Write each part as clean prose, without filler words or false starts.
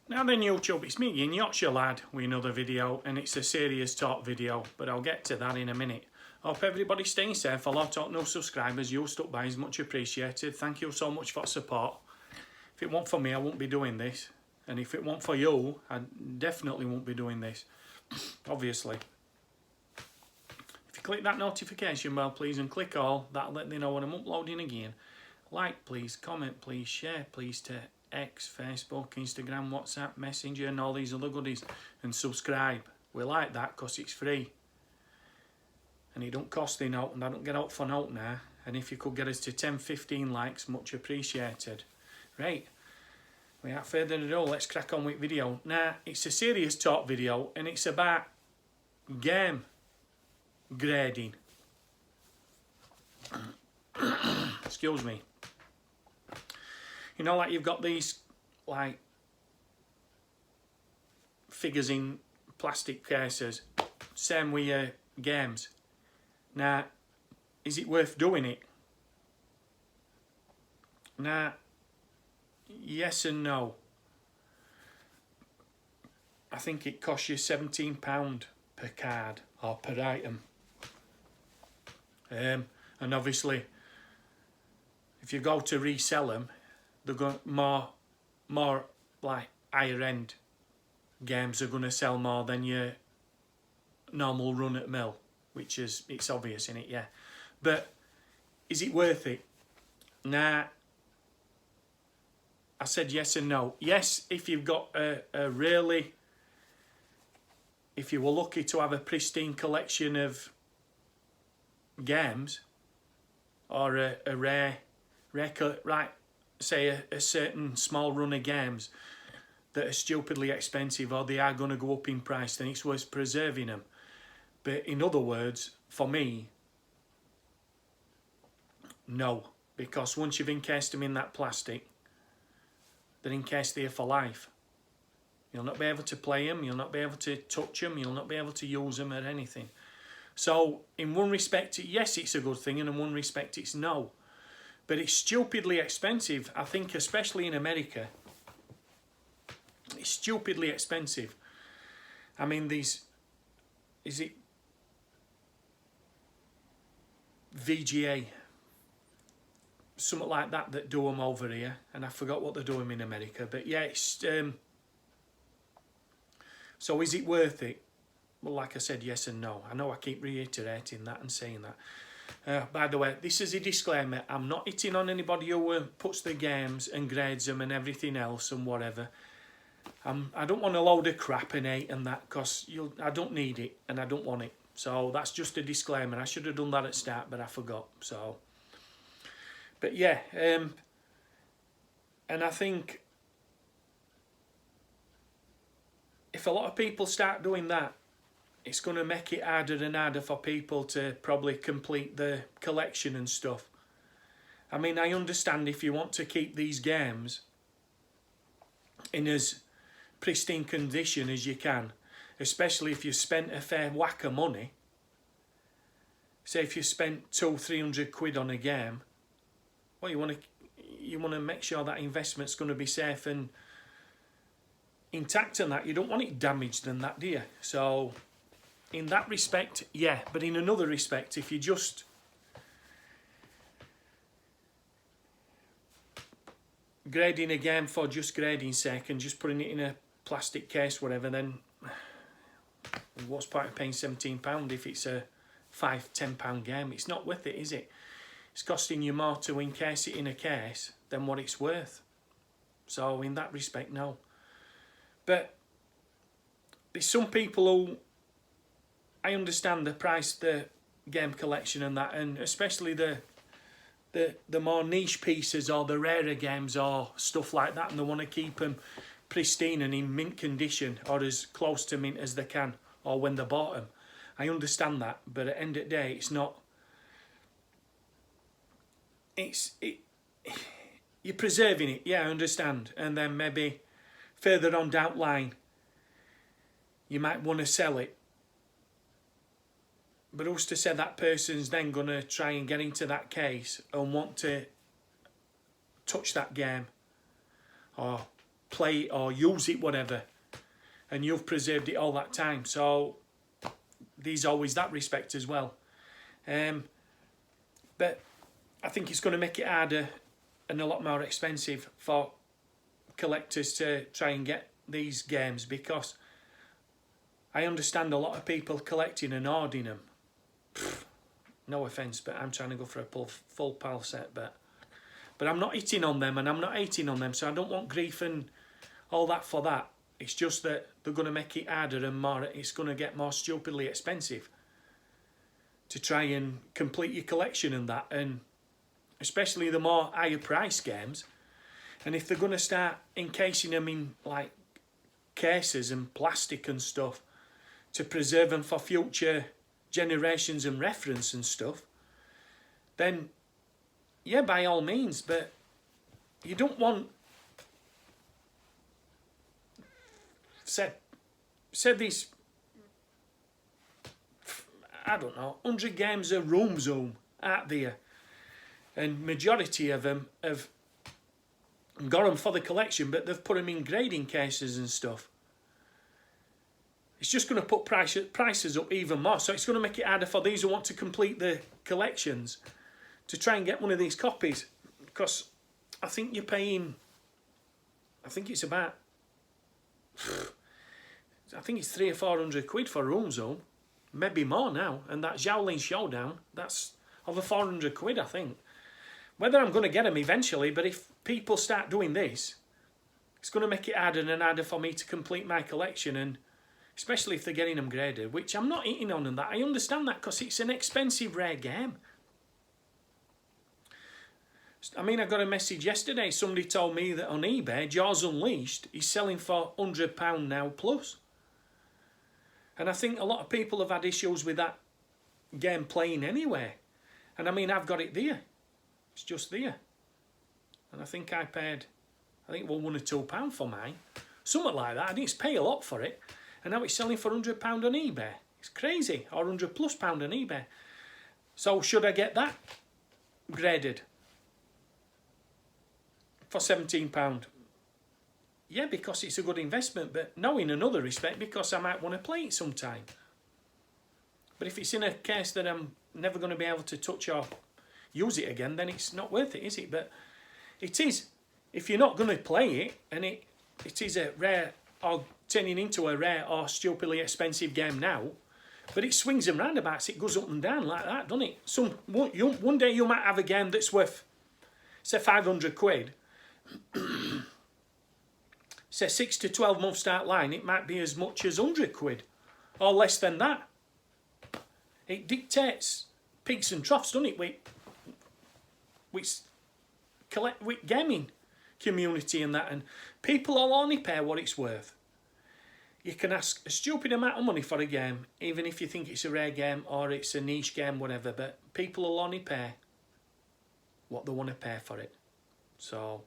Now then YouTube, it's me again, Yorkshire Lad, with another video, and it's a serious talk video, but I'll get to that in a minute. Hope everybody's staying safe. A lot of new subscribers, you stuck by is much appreciated. Thank you so much for support. If it weren't for me, I wouldn't be doing this. And if it weren't for you, I definitely won't be doing this. Obviously. If you click that notification bell, please, and click all, that'll let me know when I'm uploading again. Like, please, comment, please, share, please, to X, Facebook, Instagram, WhatsApp, Messenger, and all these other goodies. And subscribe. We like that because it's free. And it don't cost a note, and I don't get out for note now. And if you could get us to 10, 15 likes, much appreciated. Right. Without further ado, let's crack on with video. Now, it's a serious talk video, and it's about game grading. Excuse me. You know, like you've got these, like, figures in plastic cases. Same with your games. Now, is it worth doing it? Now, yes and no. I think it costs you £17 per card or per item. And obviously, if you go to resell them, they're going more like higher end games are going to sell more than your normal run at mill, which is, it's obvious in it, yeah. But is it worth it? Nah. I said yes and no. Yes, if you've got a really, if you were lucky to have a pristine collection of games, or a rare, right, say a certain small run of games that are stupidly expensive, or they are going to go up in price, then it's worth preserving them. But in other words, for me, no. Because once you've encased them in that plastic, they're encased there for life. You'll not be able to play them, you'll not be able to touch them, you'll not be able to use them or anything. So, in one respect, yes, it's a good thing, and in one respect, it's no. But it's stupidly expensive. I think, especially in America, it's stupidly expensive. I mean, these, is it VGA? Something like that do them over here, and I forgot what they do them in America. But yeah, it's so is it worth it? Well, like I said, yes and no. I know I keep reiterating that and saying that. By the way, this is a disclaimer. I'm not hitting on anybody who puts the games and grades them and everything else and whatever. I don't want a load of crap and hate and that, because I don't need it and I don't want it. So that's just a disclaimer. I should have done that at start, but I forgot. So, but yeah, and I think if a lot of people start doing that, it's going to make it harder and harder for people to probably complete the collection and stuff. I mean, I understand if you want to keep these games in as pristine condition as you can, especially if you spent a fair whack of money. Say if you spent 200-300 quid on a game, well, you want to make sure that investment's going to be safe and intact and that. You don't want it damaged and that, do you? So in that respect, yeah. But in another respect, if you just grading a game for just grading's sake and just putting it in a plastic case, whatever, then what's the point of paying £17 if it's a £5-10 game? It's not worth it, is it? It's costing you more to encase it in a case than what it's worth. So in that respect, no. But there's some people who, I understand the price, the game collection and that, and especially the more niche pieces or the rarer games or stuff like that, and they want to keep them pristine and in mint condition, or as close to mint as they can, or when they bought them. I understand that, but at the end of the day, it's not. You're preserving it, yeah, I understand, and then maybe further on down the line, you might want to sell it. But who's to say that person's then going to try and get into that case and want to touch that game or play it or use it, whatever, and you've preserved it all that time. So there's always that respect as well. But I think it's going to make it harder and a lot more expensive for collectors to try and get these games, because I understand a lot of people collecting and hoarding them. No offence, but I'm trying to go for a full PAL set, but I'm not hitting on them and I'm not hating on them, so I don't want grief and all that for that. It's just that they're going to make it harder and more. It's going to get more stupidly expensive to try and complete your collection and that, and especially the more higher price games. And if they're going to start encasing them in like cases and plastic and stuff to preserve them for future generations and reference and stuff, then yeah, by all means, but you don't want, say these, I don't know, 100 games of Room Zoom out there, and majority of them have got them for the collection, but they've put them in grading cases and stuff. It's just going to put prices up even more, so it's going to make it harder for these who want to complete the collections to try and get one of these copies, because I think you're paying, I think it's about, I think it's 300 or 400 quid for Room Zone, maybe more now, and that Shaolin Showdown, that's over 400 quid, I think. Whether I'm going to get them eventually, but if people start doing this, it's going to make it harder and harder for me to complete my collection, and especially if they're getting them graded, which I'm not eating on and that. I understand that, because it's an expensive, rare game. I mean, I got a message yesterday, somebody told me that on eBay, Jaws Unleashed is selling for £100 now plus. And I think a lot of people have had issues with that game playing anyway. And I mean, I've got it there. It's just there. And I think I paid, I think, well, £1 or £2 for mine. Something like that. I didn't pay a lot for it. And now it's selling for £100 on eBay. It's crazy. Or £100 plus on eBay. So should I get that graded for £17? Yeah, because it's a good investment, but no, in another respect, because I might want to play it sometime. But if it's in a case that I'm never going to be able to touch or use it again, then it's not worth it, is it? But it is, if you're not going to play it, and it is a rare, or turning into a rare or stupidly expensive game now, but it swings and roundabouts, it goes up and down like that, doesn't it? One day you might have a game that's worth, say, 500 quid. Say 6 to 12 months start line, it might be as much as 100 quid or less than that. It dictates peaks and troughs, doesn't it, with gaming community and that, and people will only pay what it's worth. You can ask a stupid amount of money for a game, even if you think it's a rare game or it's a niche game, whatever, but people will only pay what they want to pay for it. So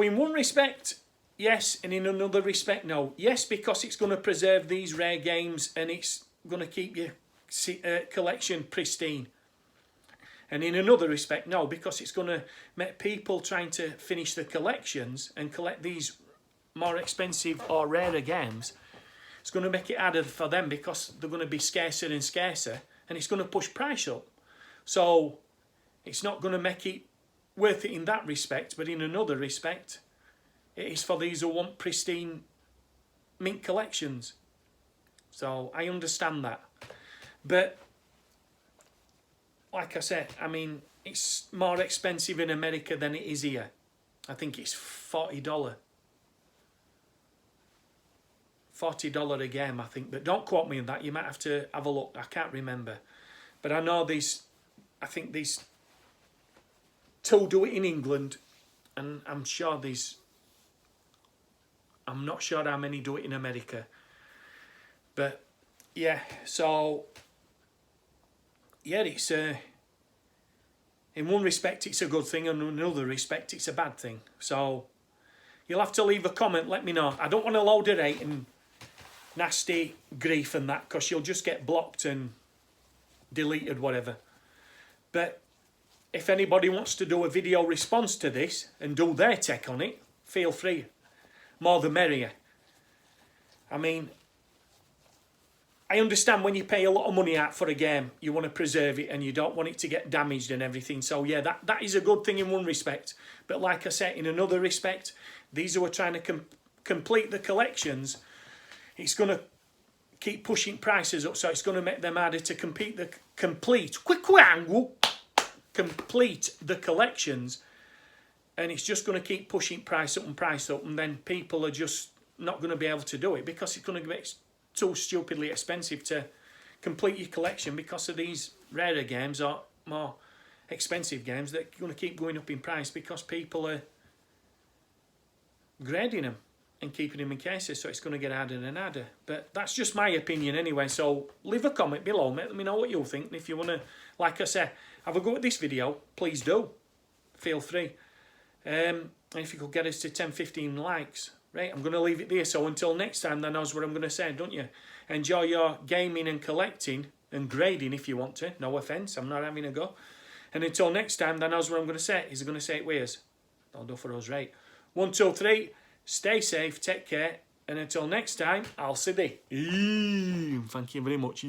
in one respect, yes, and in another respect, no. Yes, because it's going to preserve these rare games and it's going to keep your collection pristine. And in another respect, no, because it's going to make people trying to finish the collections and collect these more expensive or rarer games, it's going to make it harder for them because they're going to be scarcer and scarcer, and it's going to push price up. So it's not going to make it worth it in that respect, but in another respect, it is for these who want pristine mint collections. So I understand that. But like I said, I mean, it's more expensive in America than it is here. I think it's $40. $40 a game, I think. But don't quote me on that. You might have to have a look. I can't remember. But I know these, I think these two do it in England. And I'm sure these, I'm not sure how many do it in America. But yeah, so yeah, it's in one respect it's a good thing, and in another respect it's a bad thing. So you'll have to leave a comment, let me know. I don't want to load it hate and nasty grief and that, because you'll just get blocked and deleted, whatever. But if anybody wants to do a video response to this and do their take on it, feel free. more the merrier. I mean, I understand when you pay a lot of money out for a game, you want to preserve it and you don't want it to get damaged and everything. So yeah, that is a good thing in one respect. But like I said, in another respect, these who are trying to complete the collections, it's going to keep pushing prices up. So it's going to make them harder to complete the collections. And it's just going to keep pushing price up. And then people are just not going to be able to do it because it's going to get too stupidly expensive to complete your collection because of these rarer games or more expensive games that are going to keep going up in price because people are grading them and keeping them in cases, so it's going to get harder and harder. But that's just my opinion anyway, so leave a comment below, mate. Let me know what you think, and if you want to, like I said, have a go at this video, please do. Feel free. And if you could get us to 10-15 likes, right, I'm going to leave it there. So until next time, that knows what I'm going to say, don't you? Enjoy your gaming and collecting and grading if you want to. No offence, I'm not having a go. And until next time, that knows what I'm going to say. He's going to say it with us. That'll do for us, right? 1, 2, 3. Stay safe, take care. And until next time, I'll see thee. Thank you very much.